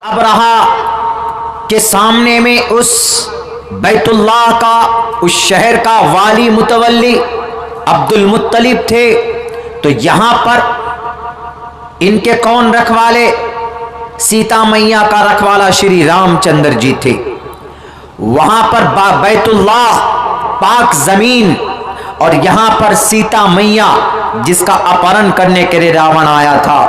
Abraha के सामने में उस बैतुल्लाह का, उस शहर का वाली मुतवल्ली अब्दुल मुत्तलिब थे। तो यहां पर इनके कौन रखवाले? सीता मैया का रखवाला श्री रामचंद्र जी थे। वहां पर बैतुल्लाह पाक जमीन, और यहां पर सीता मैया जिसका अपहरण करने के लिए रावण आया था,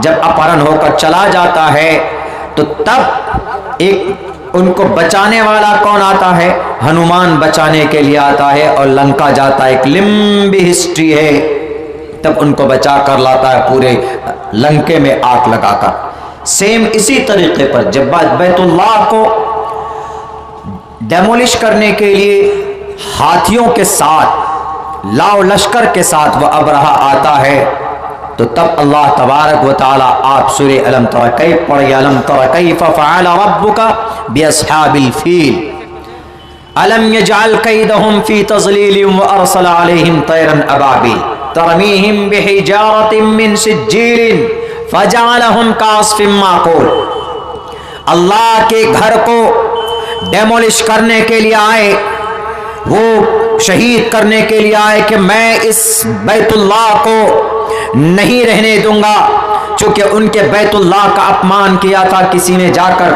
जब अपहरण होकर चला जाता है तो तब एक उनको बचाने वाला कौन आता है? हनुमान बचाने के लिए आता है और लंका जाता है। एक लंबी हिस्ट्री है। तब उनको बचा कर लाता है, पूरे लंके में आग लगाकर। सेम इसी तरीके पर जब बैतुल्लाह को डेमोलिश करने के लिए हाथियों के साथ, लाव लश्कर के साथ वह अबरहा आता है, तो तब अल्लाह तबारक व तआला आप सूरे अलम तरा कैफ पढ़िए। अलम तरा कैफ फ़अल रब्बुका बिअस्हाबिल फील अलम यजअल कैदहुम फी तज़लील व अरसल अलैहिम तैरन अबाबिल तरमीहिम बिहिजारतिन मिन सिज्जील फजअलहुम कास्फिन माकूल। अल्लाह के घर को डेमोलिश करने के लिए आए, वो शहीद करने के लिए आए कि मैं इस बैतुल्लाह को नहीं रहने दूंगा, चूंकि उनके बैतुल्लाह का अपमान किया था। किसी ने जाकर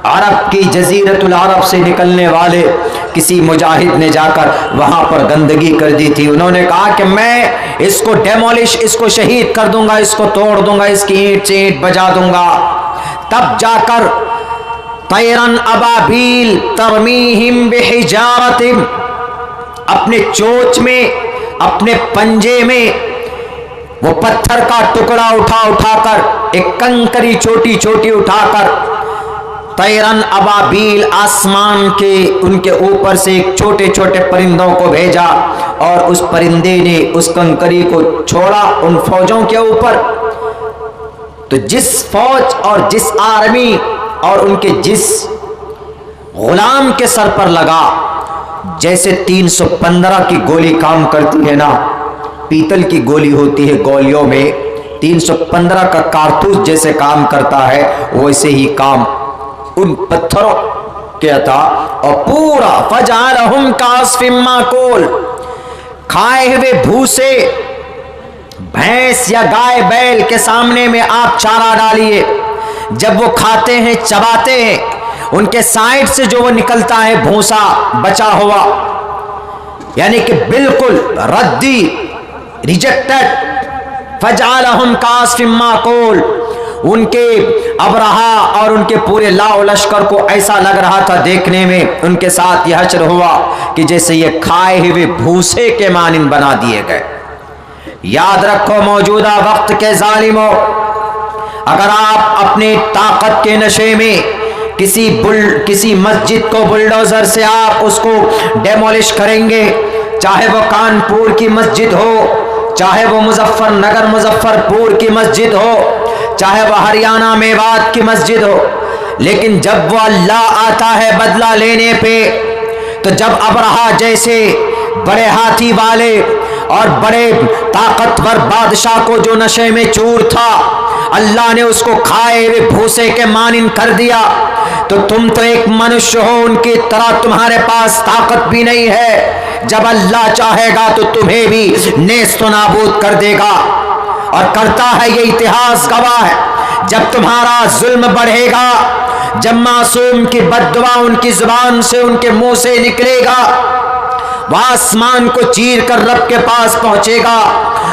अरब की जजीरतुल अरब से निकलने वाले किसी मुजाहिद ने जाकर वहां पर गंदगी कर दी थी। उन्होंने कहा कि मैं इसको डेमोलिश, इसको शहीद कर दूंगा, इसको तोड़ दूंगा, इसकी ईंट से ईंट बजा दूंगा। तब जाकर तैरन अबाबील तरमीहिम बिहिजारतिन, अपने चोंच में, अपने पंजे में वो पत्थर का टुकड़ा उठाकर, एक कंकरी छोटी छोटी उठाकर, तैरन अबाबील, आसमान के उनके ऊपर से एक छोटे छोटे परिंदों को भेजा, और उस परिंदे ने उस कंकरी को छोड़ा उन फौजों के ऊपर। तो जिस फौज और जिस आर्मी और उनके जिस गुलाम के सर पर लगा, जैसे 315 की गोली काम करती है ना, पीतल की गोली होती है गोलियों में, 315 का कारतूस जैसे काम करता है, वैसे ही काम उन पत्थरों के था। और पूरा फजअलहुम कास्फिन माकूल, खाए हुए भूसे भैंस या गाय बैल के सामने में आप चारा डालिए, जब वो खाते हैं, चबाते हैं, उनके साइड से जो वो निकलता है भूसा बचा हुआ, यानी कि बिल्कुल रद्दी, रिजेक्टेड। फजअलहुम कास्फिन माकूल, उनके अबरहा और उनके पूरे लाव लश्कर को ऐसा लग रहा था देखने में, उनके साथ यह हश्र हुआ कि जैसे ये खाए हुए भूसे के मानिंद बना दिए गए। याद रखो मौजूदा वक्त के जालिमों, अगर आप अपने ताकत के नशे में किसी मस्जिद को बुलडोजर से आप उसको डेमोलिश करेंगे, चाहे वो कानपुर की मस्जिद हो, चाहे वो मुजफ्फरनगर मुजफ्फरपुर की मस्जिद हो, चाहे वो हरियाणा मेवात की मस्जिद हो, लेकिन जब वो अल्लाह आता है बदला लेने पे, तो जब अबरहा जैसे बड़े हाथी वाले और बड़े ताकतवर बादशाह को जो नशे में चूर था, अल्लाह ने उसको खाए हुए भूसे के मानिंद कर दिया, तो तुम तो एक मनुष्य हो, उनकी तरह तुम्हारे पास ताकत भी नहीं है। जब अल्लाह चाहेगा तो तुम्हें भी नेस्त नाबूद कर देगा, और करता है, ये इतिहास गवाह है। जब तुम्हारा जुल्म बढ़ेगा, जब मासूम की बद्दुआ उनकी जुबान से, उनके मुंह से निकलेगा, वह आसमान को चीर कर रब के पास पहुंचेगा,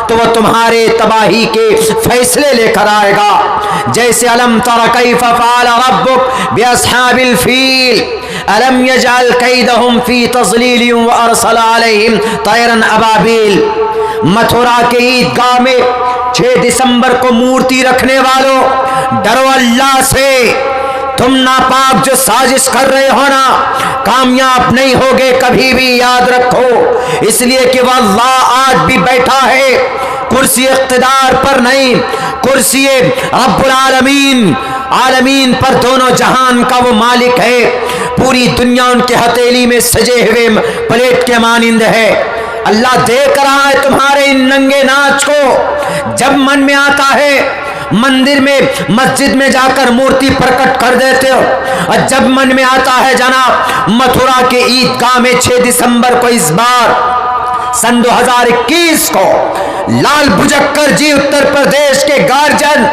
तो वह तुम्हारे तबाही के फैसले लेकर आएगा। जैसे अलम तरा कैफ फ़अल रब्बुक बिअस्हाबिल फील अलम यजअल कैदहुम फी तज़लील व अरसल अलैहिम तैरन अबाबील। मथुरा के ईदगाह में 6 दिसंबर को मूर्ति रखने वालों, डरो अल्लाह से। तुम नापाक जो साजिश कर रहे हो ना, कामयाब नहीं होगे कभी भी, याद रखो। इसलिए कि वह अल्लाह आज भी बैठा है, कुर्सी इख्तिदार पर नहीं, कुर्सी रब्बुल आलमीन, आलमीन पर, दोनों जहान का वो मालिक है। पूरी दुनिया उनके हथेली में सजे हुए प्लेट के मानिंद है। अल्लाह देख रहा है तुम्हारे इन नंगे नाच को। जब मन में आता है मंदिर में, मस्जिद में जाकर मूर्ति प्रकट कर देते हो। और जब मन में आता है जनाब, मथुरा के ईदगाह में 6 दिसंबर को इस बार सन 2021 को लाल बुजक्कर जी उत्तर प्रदेश के गार्जियन,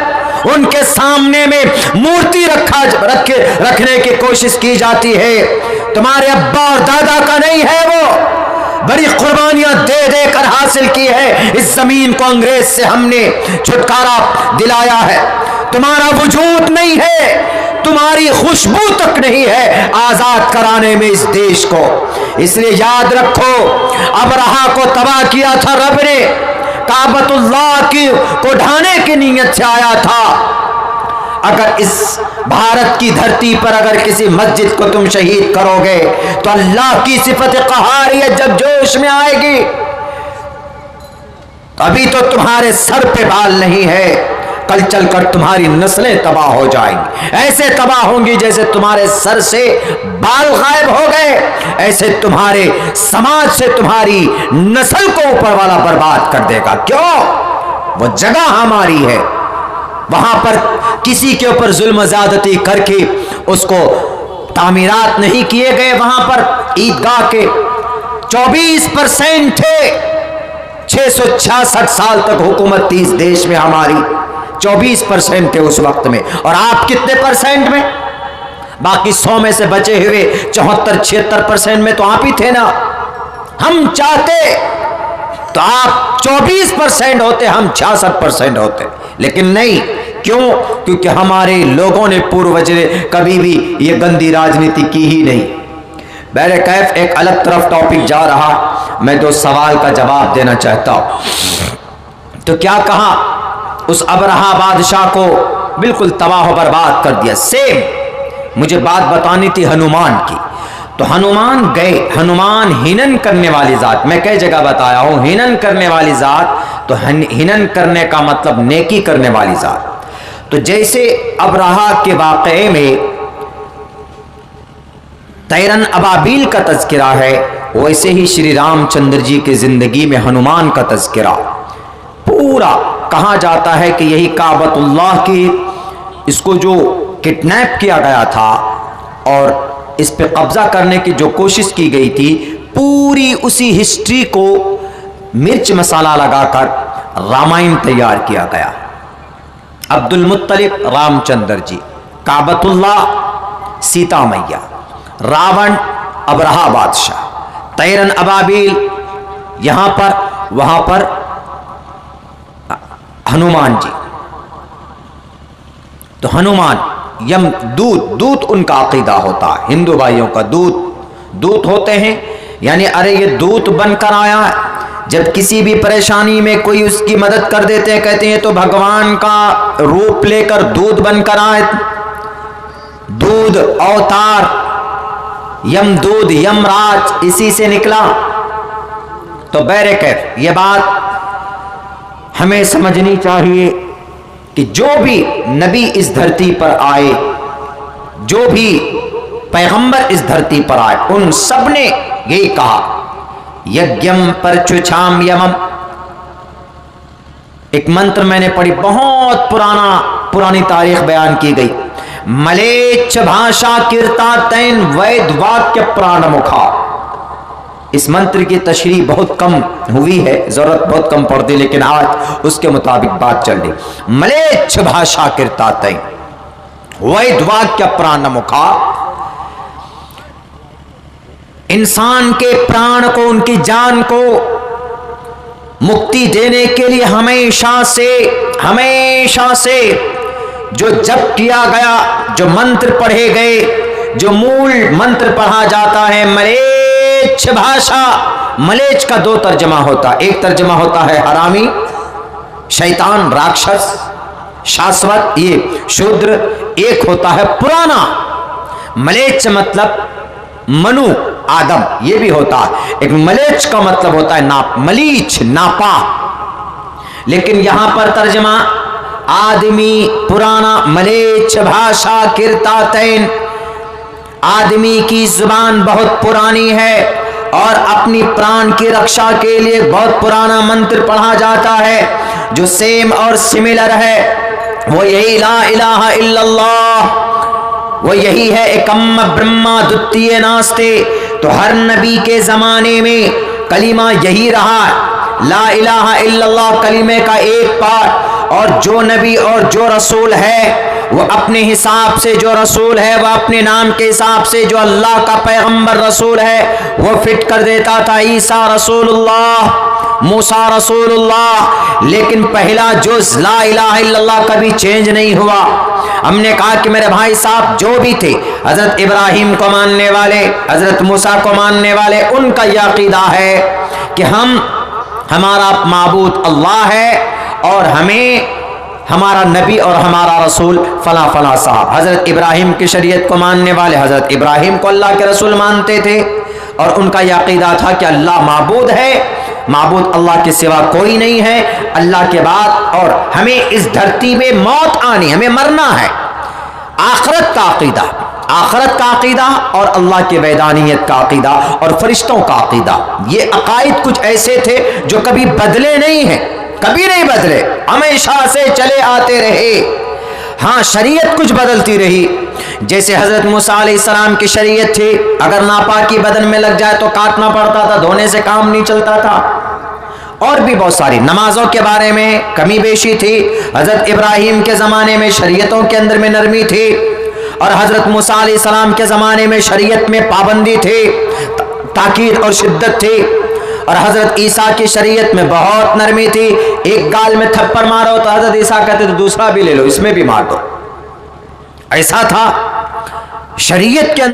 उनके सामने में मूर्ति रखने की कोशिश की जाती है। तुम्हारे अब्बा और दादा का नहीं है, वो बड़ी कुर्बानियां दे देकर हासिल की है। इस जमीन को अंग्रेज से हमने छुटकारा दिलाया है। तुम्हारा वजूद नहीं है, तुम्हारी खुशबू तक नहीं है आजाद कराने में इस देश को। इसलिए याद रखो, अबरहा को तबाह किया था रब ने, काबतुल्लाह की को ढाने की नीयत से आया था। अगर इस भारत की धरती पर अगर किसी मस्जिद को तुम शहीद करोगे तो अल्लाह की सिफत क़हारियत जब जोश में आएगी, अभी तो तुम्हारे सर पे बाल नहीं है, कल चलकर तुम्हारी नस्लें तबाह हो जाएंगी। ऐसे तबाह होंगी जैसे तुम्हारे सर से बाल गायब हो गए, ऐसे तुम्हारे समाज से तुम्हारी नस्ल को ऊपर वाला बर्बाद कर देगा। क्यों? वो जगह हमारी है, वहां पर किसी के ऊपर जुल्म ज़्यादती करके उसको तामीरात नहीं किए गए। वहां पर ईदगाह के 24% थे। 666 साल तक हुकूमत थी इस देश में हमारी, 24% थे उस वक्त में। और आप कितने परसेंट में? बाकी 100 में से बचे हुए 74-76% में तो आप ही थे ना। हम चाहते तो आप 24% होते, हम 66% होते, लेकिन नहीं। क्यों? क्योंकि हमारे लोगों ने पूर्वज ने कभी भी ये गंदी राजनीति की ही नहीं। बहरे कैफ एक अलग तरफ टॉपिक जा रहा, मैं तो सवाल का जवाब देना चाहता हूं। तो क्या कहा, उस अबरहा बादशाह को बिल्कुल तबाह बर्बाद कर दिया। सेम मुझे बात बतानी थी हनुमान की, तो हनुमान गए। हनुमान हिनन करने वाली जात, मैं कई जगह बताया हूं, हिनन करने वाली जात, तो हिनन करने का मतलब नेकी करने वाली जात। तो जैसे अबरहा के वाक़े में तैरन अबाबील का तज़किरा है, वैसे ही श्री रामचंद्र जी की जिंदगी में हनुमान का तज़किरा पूरा कहा जाता है कि यही काबतुल्लाह की, इसको जो किडनैप किया गया था और इस पे कब्जा करने की जो कोशिश की गई थी, पूरी उसी हिस्ट्री को मिर्च मसाला लगाकर रामायण तैयार किया गया। अब्दुल मुत्तलिब रामचंद्र जी, काबतुल्लाह सीता मैया, रावण अबरहा बादशाह, तैरन अबाबील यहां पर, वहां पर हनुमान जी। तो हनुमान यम दूत उनका अकीदा होता है, हिंदू भाइयों का दूत होते हैं। यानी अरे ये दूत बनकर आया है, जब किसी भी परेशानी में कोई उसकी मदद कर देते हैं, कहते हैं तो भगवान का रूप लेकर दूत बनकर आए। दूध अवतार, यमदूत यमराज इसी से निकला। तो बैरकैफ ये बात हमें समझनी चाहिए कि जो भी नबी इस धरती पर आए, जो भी पैगंबर इस धरती पर आए, उन सब ने यही कहा, यज्ञम परचुछाम यमम। एक मंत्र मैंने पढ़ी, बहुत पुरानी तारीख बयान की गई, मलेच्छ भाषा कीर्ता तैन वैद वाक्य प्राण मुखा। इस मंत्र की तशरीह बहुत कम हुई है, जरूरत बहुत कम पड़ती, लेकिन आज उसके मुताबिक बात चल रही। मलेच्छ भाषा कीर्ता तैन वैद वाक्य प्राण मुखा। इंसान के प्राण को, उनकी जान को मुक्ति देने के लिए हमेशा से जो जप किया गया, जो मंत्र पढ़े गए, जो मूल मंत्र पढ़ा जाता है, मलेच्छ भाषा। मलेच्छ का 2 तर्जमा होता है, एक तर्जमा होता है हरामी, शैतान, राक्षस, शाश्वत, ये शूद्र। एक होता है पुराना। मलेच्छ मतलब मनु, आदम, ये भी होता है। एक मलेच्छ का मतलब होता है नाप, मलीच, नापा। लेकिन यहां पर तर्जमा आदमी, पुराना, मलेच्छ भाषा कीर्ता तैन। आदमी की जुबान बहुत पुरानी है और अपनी प्राण की रक्षा के लिए बहुत पुराना मंत्र पढ़ा जाता है, जो सेम और सिमिलर है। वो यही ला इलाहा इल्लल्लाह, वो यही है एकम ब्रह्मा द्वितीय नास्ते। तो हर नबी के ज़माने में कलीमा यही रहा, ला इलाहा इल्लल्लाह कलीमे का एक पार्ट। और जो नबी और जो रसूल है वो अपने हिसाब से, जो रसूल है वह अपने नाम के हिसाब से जो अल्लाह का पैगंबर रसूल है वो फिट कर देता था, ईसा रसूलुल्लाह, मूसा रसूलुल्लाह। लेकिन पहला जुज़ ला इलाहा इल्लल्लाह कभी चेंज नहीं हुआ। हमने कहा कि मेरे भाई साहब जो भी थे, हजरत इब्राहिम को मानने वाले, हजरत मूसा को मानने वाले, उनका यह अकीदा है कि हमारा माबूद अल्लाह है और हमें हमारा नबी और हमारा रसूल फला फला साहब। हजरत इब्राहिम की शरीयत को मानने वाले हजरत इब्राहिम को अल्लाह के रसूल मानते थे और उनका यह अकीदा था कि अल्लाह माबूद है, माबूद अल्लाह के सिवा कोई नहीं है अल्लाह के बाद, और हमें इस धरती में मौत आनी, हमें मरना है। आखिरत का अकीदा, आखिरत का अकीदा और अल्लाह की वैदानियत का अकीदा और फरिश्तों का अकीदा, ये अकायद कुछ ऐसे थे जो कभी बदले नहीं हैं, कभी नहीं बदले, हमेशा से चले आते रहे। हाँ, शरीयत कुछ बदलती रही, जैसे हजरत मूसा अलैहिस्सलाम की शरीयत थी, अगर नापाकी बदन में लग जाए तो काटना पड़ता था, धोने से काम नहीं चलता था। और भी बहुत सारी नमाजों के बारे में कमी बेशी थी। हजरत इब्राहिम के ज़माने में शरीयतों के अंदर में नरमी थी और हजरत मूसा अलैहिस्सलाम के ज़माने में शरीयत में पाबंदी थी, ताकीद और शिद्दत थी। और हजरत ईसा की शरीयत में बहुत नरमी थी, एक गाल में थप्पड़ मारो तो हजरत ईसा कहते तो दूसरा भी ले लो, इसमें भी मार दो, ऐसा था शरीयत के अंदर।